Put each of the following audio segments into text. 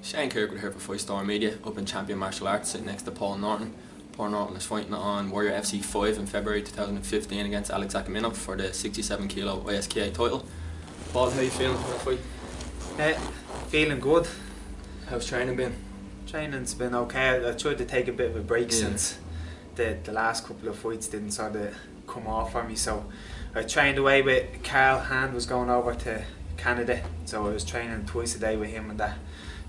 Shane Kirkwood here for Fightstore Media, up in Champion Martial Arts, sitting next to Paul Norton. Paul Norton is fighting on Warrior FC 5 in February 2015 against Alex Akimov for the 67 kilo ISKA title. Paul, how are you feeling for the fight? Feeling good. How's training been? Training's been okay. I tried to take a bit of a break since the last couple of fights didn't sort of come off for me, so I trained away with Carl. Hand was going over to Canada, so I was training twice a day with him and that,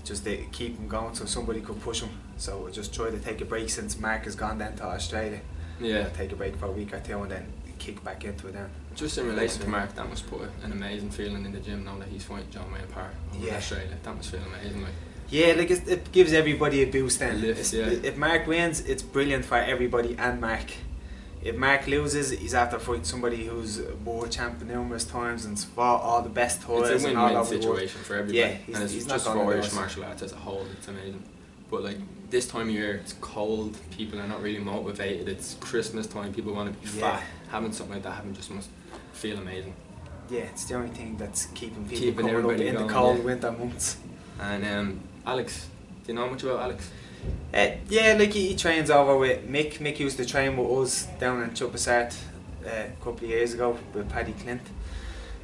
just to keep him going so somebody could push him. So I just tried to take a break since Mark has gone then to Australia. Yeah. Take a break for a week or two and then kick back into it then. Just in relation to Mark, that must put an amazing feeling in the gym now that he's fighting John Wayne Parr over in Australia. That must feel amazing, like. Yeah, like it gives everybody a boost then. If Mark wins, it's brilliant for everybody and Mark. If Mark loses, he's after fighting somebody who's world champion numerous times and fought all the best titles. It's a win-win situation for everybody. Yeah, and it's just for Irish martial arts as a whole, it's amazing. But like this time of year, it's cold, people are not really motivated, it's Christmas time, people want to be fat. Having something like that just must feel amazing. Yeah, it's the only thing that's keeping people coming up in going, the cold winter months. And Alex, do you know much about Alex? Yeah, like he trains over with Mick. Mick used to train with us down in Chuppasart a couple of years ago with Paddy Clint.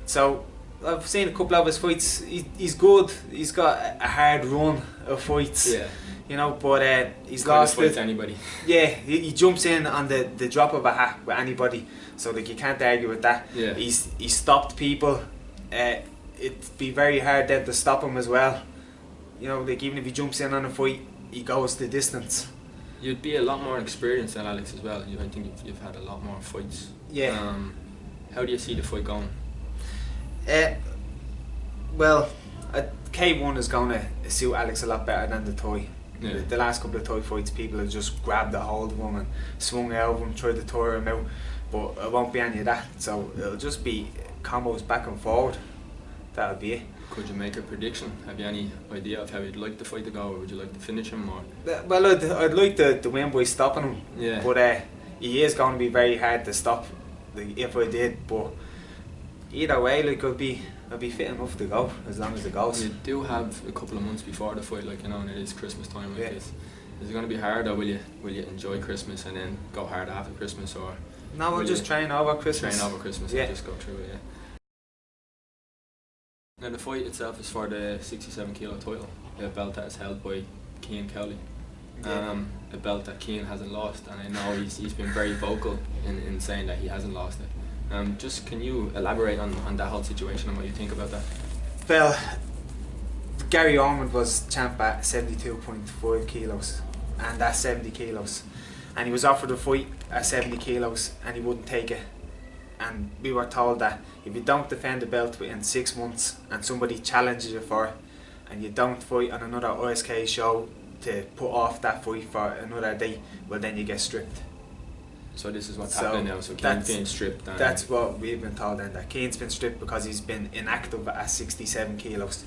So I've seen a couple of his fights. He's good. He's got a hard run of fights. Yeah. You know, but he's lost it. Anybody. Yeah, he jumps in on the drop of a hat with anybody. So like you can't argue with that. Yeah. He's stopped people. It'd be very hard then to stop him as well. You know, like even if he jumps in on a fight, he goes the distance. You'd be a lot more experienced than Alex as well. I think you've had a lot more fights. Yeah. How do you see the fight going? Well, K1 is going to suit Alex a lot better than the Thai. Yeah. The last couple of Thai fights, people have just grabbed a hold of him and swung out of him, tried to tire him out. But it won't be any of that. So it'll just be combos back and forward. That'll be it. Could you make a prediction? Have you any idea of how you'd like the fight to go, or would you like to finish him? Or? Well, I'd like to win by stopping him. Yeah. But he is going to be very hard to stop, like, if I did. But either way, like I'd be fit enough to go as long as it goes. You do have a couple of months before the fight, like, you know, and it is Christmas time. Like Is it going to be hard, or will you enjoy Christmas and then go hard after Christmas, or? No, I'll just train over Christmas. Train over Christmas and just go through it. Yeah. Now the fight itself is for the 67 kilo title, a belt that is held by Cian Cowley. A belt that Cian hasn't lost, and I know he's been very vocal in saying that he hasn't lost it. Just can you elaborate on that whole situation and what you think about that? Well, Gary Ormond was champ at 72.5 kilos, and that's 70 kilos. And he was offered a fight at 70 kilos and he wouldn't take it. And we were told that if you don't defend the belt within 6 months and somebody challenges you for it, and you don't fight on another ISK show to put off that fight for another day, well then you get stripped. So this is what's happening now, so Cian's being stripped. That's what we've been told then, that Cian's been stripped because he's been inactive at 67 kilos.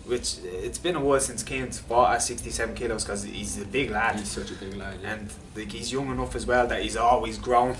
Which, it's been a while since Cian's fought at 67 kilos because he's a big lad. He's such a big lad, yeah. And like, he's young enough as well that he's always grown.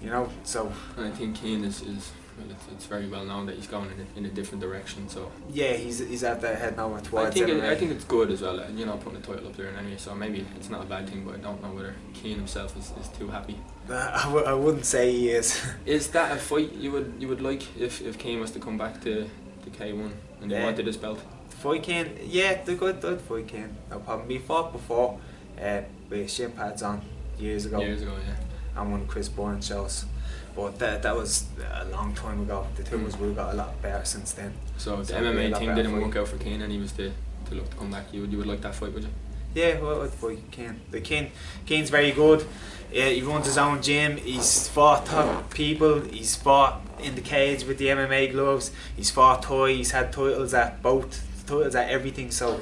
You know, so. And I think Cian is well, it's very well known that he's going in a different direction. So. Yeah, he's at the head now towards. I think it's good as well. You know, putting the title up there and anyway. So maybe it's not a bad thing, but I don't know whether Cian himself is too happy. I wouldn't say he is. Is that a fight you would like if Cian was to come back to K1 and they wanted his belt? Fight Cian, yeah, they're good. I'd fight Cian, no problem. We fought before with shin pads on years ago. Years ago, yeah. And one Chris Bourne shows, but that was a long time ago. The two of us, we've got a lot better since then. So the MMA thing didn't work out for Cian, and he was to look to come back. You would like that fight, would you? Yeah, well, I'd fight Cian. Cian's very good. He runs his own gym. He's fought top people. He's fought in the cage with the MMA gloves. He's fought Thai. He's had titles at both. Titles at everything. So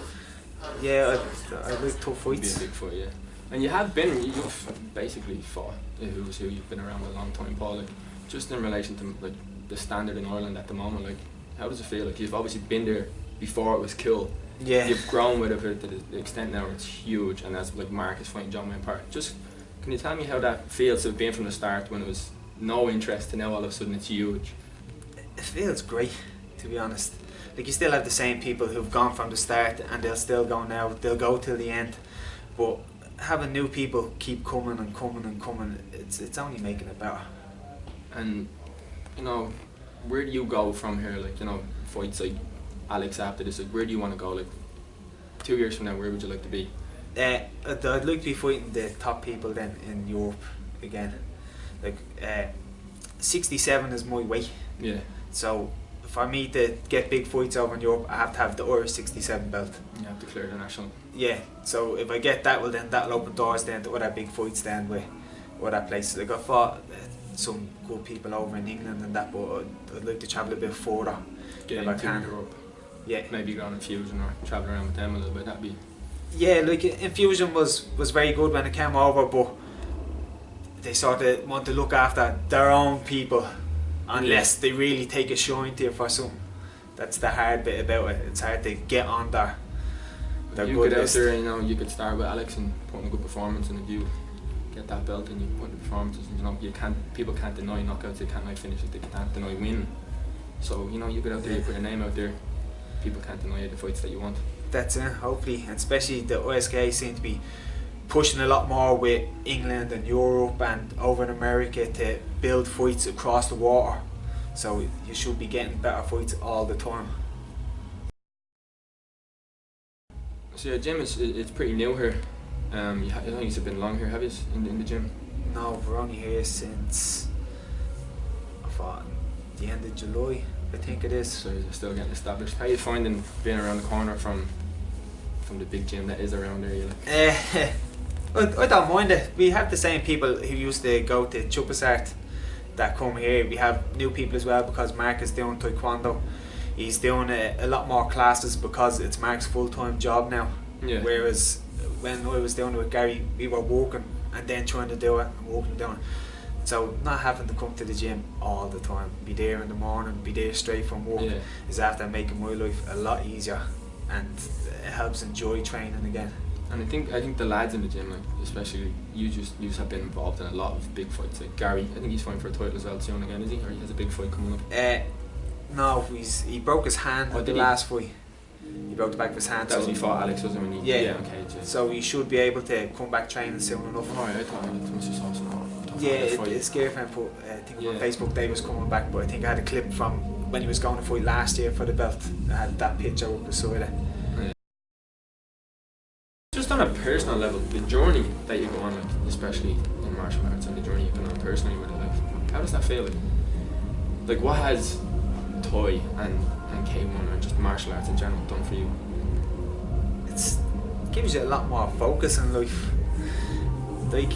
yeah, I like tough fights. It'd be a big fight, yeah. And you've basically fought who's who. You've been around a long time, Paul. Like, just in relation to like the standard in Ireland at the moment, like how does it feel? Like, you've obviously been there before it was cool. Yeah. You've grown with it to the extent now it's huge, and that's like Mark is fighting John Wayne Parr. Just can you tell me how that feels to have been from the start when it was no interest to now all of a sudden it's huge? It feels great, to be honest. like you still have the same people who've gone from the start and they'll still go now. They'll go till the end, but having new people keep coming and coming and coming, it's only making it better. And you know, where do you go from here? Like, you know, fights like Alex after this, like, where do you want to go? Like 2 years from now, where would you like to be? I'd like to be fighting the top people then in Europe again. Like 67 is my weight. Yeah. So for me to get big fights over in Europe, I have to have the Irish 67 belt. You have to clear the national. Yeah. So if I get that, well then that'll open doors then to other big fights then with other places. Like I fought some good people over in England and that, but I'd like to travel a bit further Get if I into can. Europe. Yeah. Maybe go on Infusion or travel around with them a little bit. That'd be. Yeah, like Infusion was very good when it came over, but they sort of want to look after their own people unless they really take a shine to you for something. That's the hard bit about it. It's hard to get on their you good get out list. there, you know, you could start with Alex and put in a good performance, and if you get that belt and you put in the performances, and you know, people can't deny knockouts, they can't deny finishes, they can't deny winning. So, you know, you get out there, you put your name out there, people can't deny the fights that you want. That's it, hopefully, and especially the ISK seem to be pushing a lot more with England and Europe and over in America to build fights across the water. So you should be getting better fights all the time. So your gym it's pretty new here. I don't think it's been long here, have you, in the gym? No, we're only here since I thought the end of July, I think it is. So you're still getting established. How are you finding being around the corner from the big gym that is around there? You like? I don't mind it. We have the same people who used to go to Chuppasart that come here. We have new people as well because Mark is doing taekwondo. He's doing a lot more classes because it's Mark's full-time job now. Yeah. Whereas when I was doing it with Gary, we were working and then trying to do it and working and doing it. So not having to come to the gym all the time, be there in the morning, be there straight from work, is after making my life a lot easier, and it helps enjoy training again. And I think the lads in the gym, like especially you just have been involved in a lot of big fights. Like Gary, I think he's fighting for a title as well soon again, is he? Or he has a big fight coming up? No, he broke his hand at the last fight. He broke the back of his hand. That was when he fought Alex, wasn't it? When he, yeah. Okay. So he should be able to come back training soon enough. Oh, I thought it was just awesome. Yeah, it's scary for him. Put I think on Facebook Dave was coming back, but I think I had a clip from when he was going to fight last year for the belt. I had that picture up beside it. Yeah. Just on a personal level, the journey that you go on, like, especially in martial arts, and the journey you go on personally with it, like, how does that feel? Like what has Toy and K1 or just martial arts in general done for you? It gives you a lot more focus in life. Like,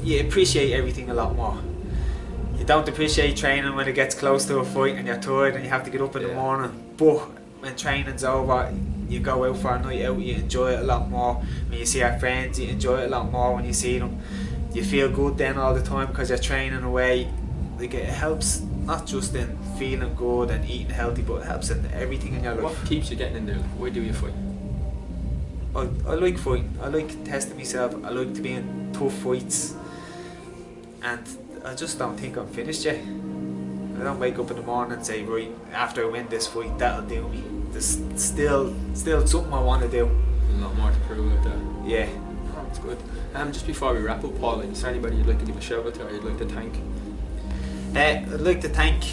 you appreciate everything a lot more. You don't appreciate training when it gets close to a fight and you're tired and you have to get up in the morning. But when training's over, you go out for a night out, you enjoy it a lot more. When you see our friends, you enjoy it a lot more when you see them. You feel good then all the time because you're training away. Like, it helps not just in feeling good and eating healthy, but it helps in everything in your life. What keeps you getting in there? Like, why do you fight? I like fighting. I like testing myself. I like to be in tough fights. And I just don't think I'm finished yet. I don't wake up in the morning and say, right, after I win this fight, that'll do me. There's still something I want to do. A lot more to prove like that. Yeah. Oh, that's good. Just before we wrap up, Paul, like, is there anybody you'd like to give a shout out to or you'd like to thank? I'd like to thank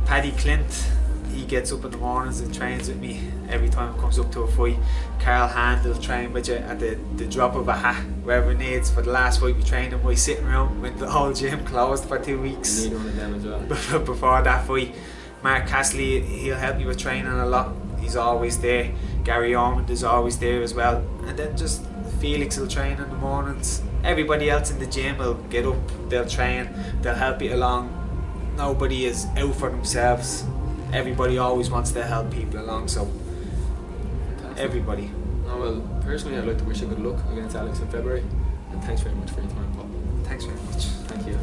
Paddy Clint. He gets up in the mornings and trains with me every time it comes up to a fight. Carl Handel train with you at the drop of a hat, wherever it needs. For the last fight we trained in my sitting room when the whole gym closed for 2 weeks. You need one of them as well. Before that fight, Mark Castley, he'll help me with training a lot. He's always there. Gary Ormond is always there as well. And then just Felix will train in the mornings. Everybody else in the gym will get up, they'll train, they'll help you along. Nobody is out for themselves. Everybody always wants to help people along, so fantastic. Everybody. Oh, well, personally I'd like to wish you good luck against Alex in February, and thanks very much for your time, Paul. Thanks very much. Thank you.